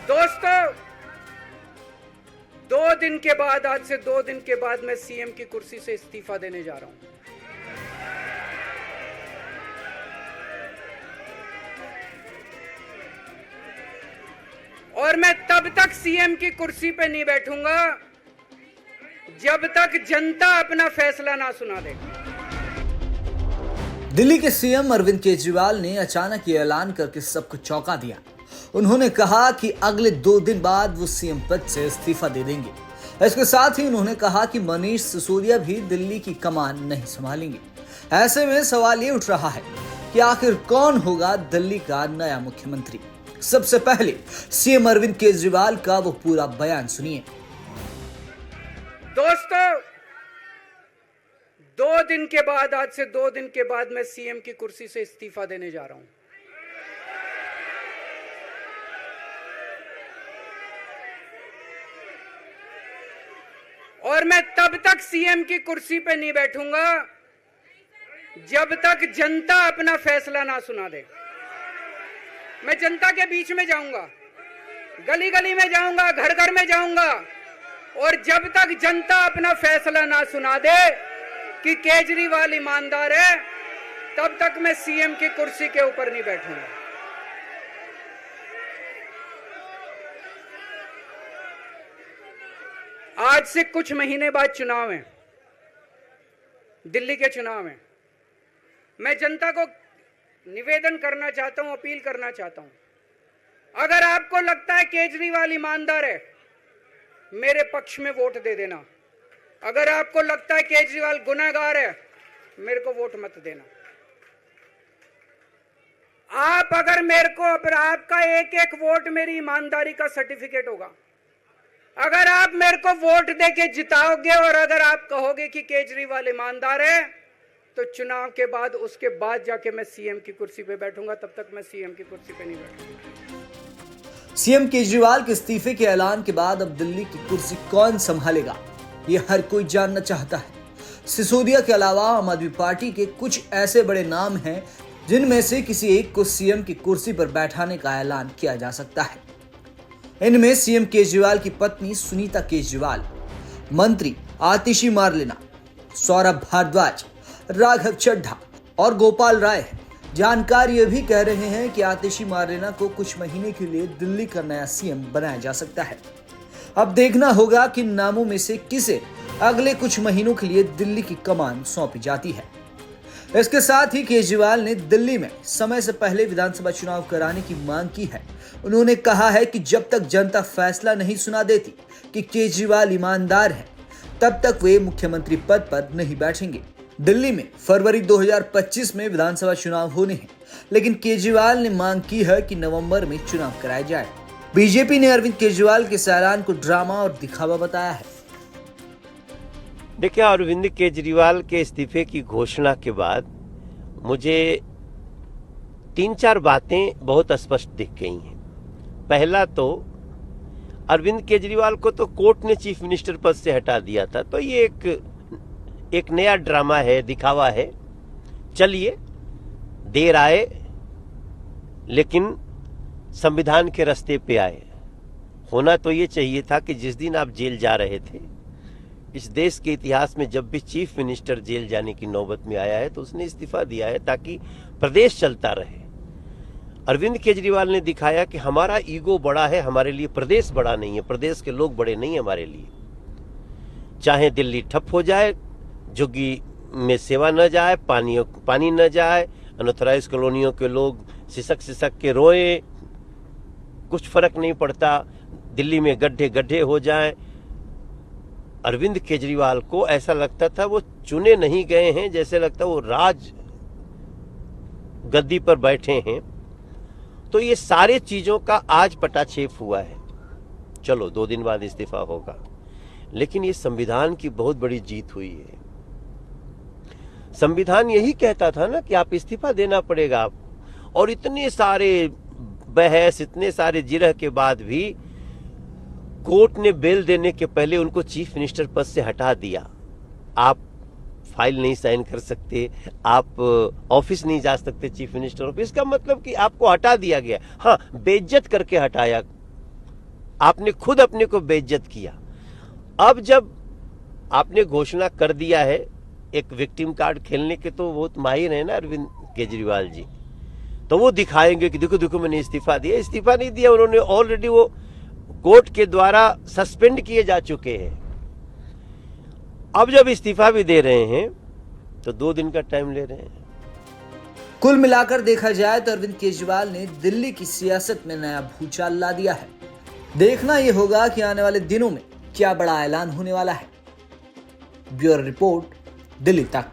दोस्तों, 2 दिन के बाद, आज से 2 दिन के बाद मैं सीएम की कुर्सी से इस्तीफा देने जा रहा हूं। और मैं तब तक सीएम की कुर्सी पे नहीं बैठूंगा जब तक जनता अपना फैसला ना सुना दे। दिल्ली के सीएम अरविंद केजरीवाल ने अचानक ये ऐलान करके सबको चौंका दिया। उन्होंने कहा कि अगले 2 दिन बाद वो सीएम पद से इस्तीफा दे देंगे। इसके साथ ही उन्होंने कहा कि मनीष सिसोदिया भी दिल्ली की कमान नहीं संभालेंगे। ऐसे में सवाल ये उठ रहा है कि आखिर कौन होगा दिल्ली का नया मुख्यमंत्री। सबसे पहले सीएम अरविंद केजरीवाल का वो पूरा बयान सुनिए। दोस्तों, 2 दिन के बाद, आज से 2 दिन के बाद मैं सीएम की कुर्सी से इस्तीफा देने जा रहा हूं। और मैं तब तक सीएम की कुर्सी पे नहीं बैठूंगा जब तक जनता अपना फैसला ना सुना दे। मैं जनता के बीच में जाऊंगा, गली गली में जाऊंगा, घर घर में जाऊंगा, और जब तक जनता अपना फैसला ना सुना दे कि केजरीवाल ईमानदार है, तब तक मैं सीएम की कुर्सी के ऊपर नहीं बैठूंगा। आज से कुछ महीने बाद चुनाव है, दिल्ली के चुनाव है। मैं जनता को निवेदन करना चाहता हूं, अपील करना चाहता हूं, अगर आपको लगता है केजरीवाल ईमानदार है, मेरे पक्ष में वोट दे देना। अगर आपको लगता है केजरीवाल गुनहगार है, मेरे को वोट मत देना। आप अगर मेरे को, अगर आपका एक एक वोट मेरी ईमानदारी का सर्टिफिकेट होगा। अगर आप मेरे को वोट देके जिताओगे और अगर आप कहोगे कि केजरीवाल ईमानदार है, तो चुनाव के बाद, उसके बाद जाके मैं सीएम की कुर्सी पे बैठूंगा। तब तक मैं सीएम की कुर्सी पे नहीं बैठूंगा। सीएम केजरीवाल के इस्तीफे के ऐलान के बाद अब दिल्ली की कुर्सी कौन संभालेगा, ये हर कोई जानना चाहता है। सिसोदिया के अलावा आम आदमी पार्टी के कुछ ऐसे बड़े नाम हैं जिनमें से किसी एक को सीएम की कुर्सी पर बैठाने का ऐलान किया जा सकता है। इनमें सीएम केजरीवाल की पत्नी सुनीता केजरीवाल, मंत्री आतिशी मारलेना, सौरभ भारद्वाज, राघव चड्ढा और गोपाल राय है। जानकार ये भी कह रहे हैं कि आतिशी मारलेना को कुछ महीने के लिए दिल्ली का नया सीएम बनाया जा सकता है। अब देखना होगा कि नामों में से किसे अगले कुछ महीनों के लिए दिल्ली की कमान सौंपी जाती है। इसके साथ ही केजरीवाल ने दिल्ली में समय से पहले विधानसभा चुनाव कराने की मांग की है। उन्होंने कहा है कि जब तक जनता फैसला नहीं सुना देती कि केजरीवाल ईमानदार है, तब तक वे मुख्यमंत्री पद पर नहीं बैठेंगे। दिल्ली में फरवरी 2025 में विधानसभा चुनाव होने हैं, लेकिन केजरीवाल ने मांग की है कि नवंबर में चुनाव कराया जाए। बीजेपी ने अरविंद केजरीवाल के इस ऐलान को ड्रामा और दिखावा बताया है। देखिए, अरविंद केजरीवाल के इस्तीफे की घोषणा के बाद मुझे 3-4 बातें बहुत स्पष्ट दिख गई हैं। पहला तो अरविंद केजरीवाल को तो कोर्ट ने चीफ मिनिस्टर पद से हटा दिया था, तो ये एक नया ड्रामा है, दिखावा है। चलिए, देर आए लेकिन संविधान के रास्ते पे आए। होना तो ये चाहिए था कि जिस दिन आप जेल जा रहे थे, इस देश के इतिहास में जब भी चीफ मिनिस्टर जेल जाने की नौबत में आया है तो उसने इस्तीफा दिया है ताकि प्रदेश चलता रहे। अरविंद केजरीवाल ने दिखाया कि हमारा ईगो बड़ा है, हमारे लिए प्रदेश बड़ा नहीं है, प्रदेश के लोग बड़े नहीं है हमारे लिए। चाहे दिल्ली ठप हो जाए, झुग्गी में सेवा न जाए, पानी न जाए, अनऑथराइज कॉलोनियों के लोग सिसक के रोए, कुछ फर्क नहीं पड़ता। दिल्ली में गड्ढे गड्ढे हो जाएं, अरविंद केजरीवाल को ऐसा लगता था वो चुने नहीं गए हैं, जैसे लगता वो राज गद्दी पर बैठे हैं। तो ये सारे चीजों का आज पटाक्षेप हुआ है। चलो 2 दिन बाद इस्तीफा होगा, लेकिन ये संविधान की बहुत बड़ी जीत हुई है। संविधान यही कहता था ना कि आप इस्तीफा देना पड़ेगा आप, और इतने सारे बहस, इतने सारे जिरह के बाद भी कोर्ट ने बेल देने के पहले उनको चीफ मिनिस्टर पद से हटा दिया। आप फाइल नहीं साइन कर सकते, आप ऑफिस नहीं जा सकते चीफ मिनिस्टर ऑफिस का, मतलब कि आपको हटा दिया गया। हाँ, बेइज्जत करके हटाया, आपने खुद अपने को बेइज्जत किया। अब जब आपने घोषणा कर दिया है एक विक्टिम कार्ड खेलने के, तो वो माहिर है ना अरविंद केजरीवाल जी, तो वो दिखाएंगे कि देखो देखो मैंने इस्तीफा दिया। इस्तीफा नहीं दिया उन्होंने, ऑलरेडी वो कोर्ट के द्वारा सस्पेंड किए जा चुके हैं। अब जब इस्तीफा भी दे रहे हैं तो 2 दिन का टाइम ले रहे हैं। कुल मिलाकर देखा जाए तो अरविंद केजरीवाल ने दिल्ली की सियासत में नया भूचाल ला दिया है। देखना यह होगा कि आने वाले दिनों में क्या बड़ा ऐलान होने वाला है। ब्यूरो रिपोर्ट, दिल्ली तक।